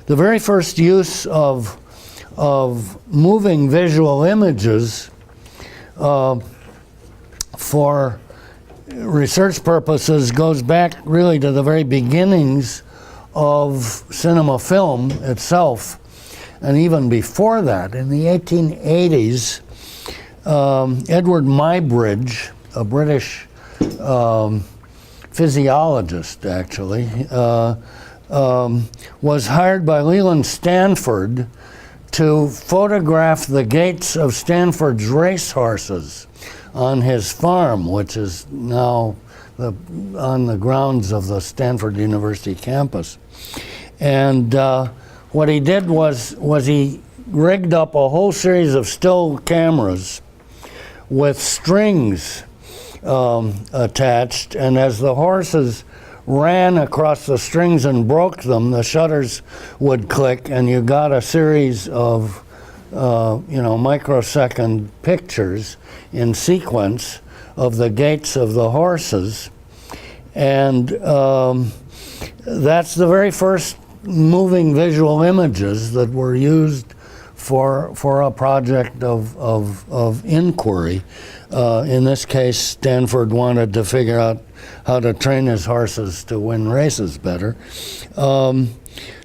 the very first use of moving visual images for research purposes goes back really to the very beginnings of cinema film itself. And even before that, in the 1880s, Edward Muybridge, a British physiologist actually, was hired by Leland Stanford to photograph the gaits of Stanford's racehorses on his farm, which is now on the grounds of the Stanford University campus. And what he did was he rigged up a whole series of still cameras with strings attached, and as the horses ran across the strings and broke them, the shutters would click, and you got a series of microsecond pictures in sequence of the gaits of the horses. And that's the very first moving visual images that were used for a project of inquiry. In this case, Stanford wanted to figure out how to train his horses to win races better.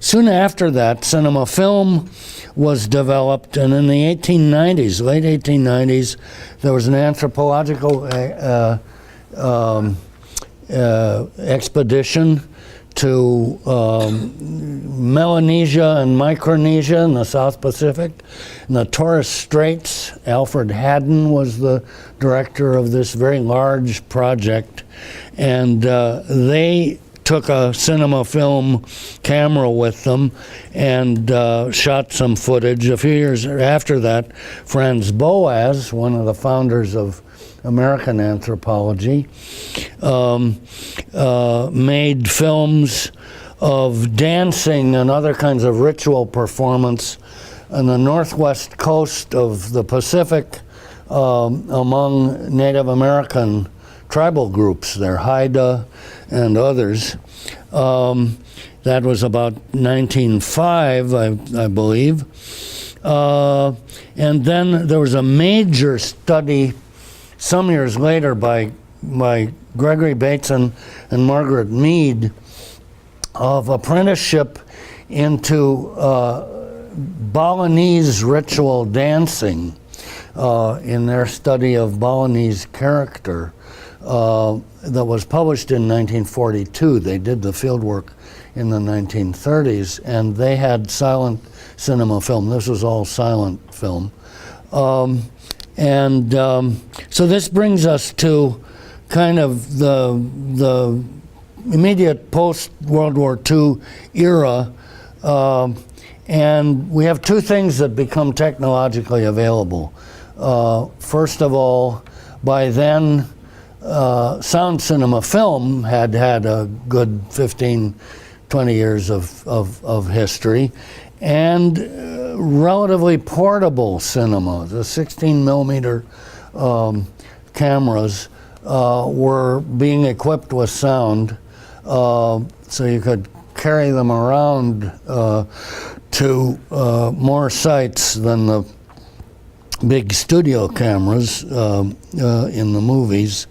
Soon after that, cinema film was developed, and in the 1890s, late 1890s, there was an anthropological expedition to Melanesia and Micronesia in the South Pacific. In the Torres Straits, Alfred Haddon was the director of this very large project, and they took a cinema film camera with them and shot some footage. A few years after that, Franz Boas, one of the founders of American anthropology, made films of dancing and other kinds of ritual performance on the northwest coast of the Pacific among Native American tribal groups there, Haida and others. That was about 1905, I believe. And then there was a major study some years later by Gregory Bateson and Margaret Mead of apprenticeship into Balinese ritual dancing in their study of Balinese character that was published in 1942. They did the fieldwork in the 1930s, and they had silent cinema film. This was all silent film. So this brings us to kind of the immediate post-World War II era, and we have two things that become technologically available. First of all, by then, sound cinema film had a good 15, 20 years of history, and relatively portable cinema. The 16 millimeter cameras were being equipped with sound, so you could carry them around to more sites than the big studio cameras in the movies.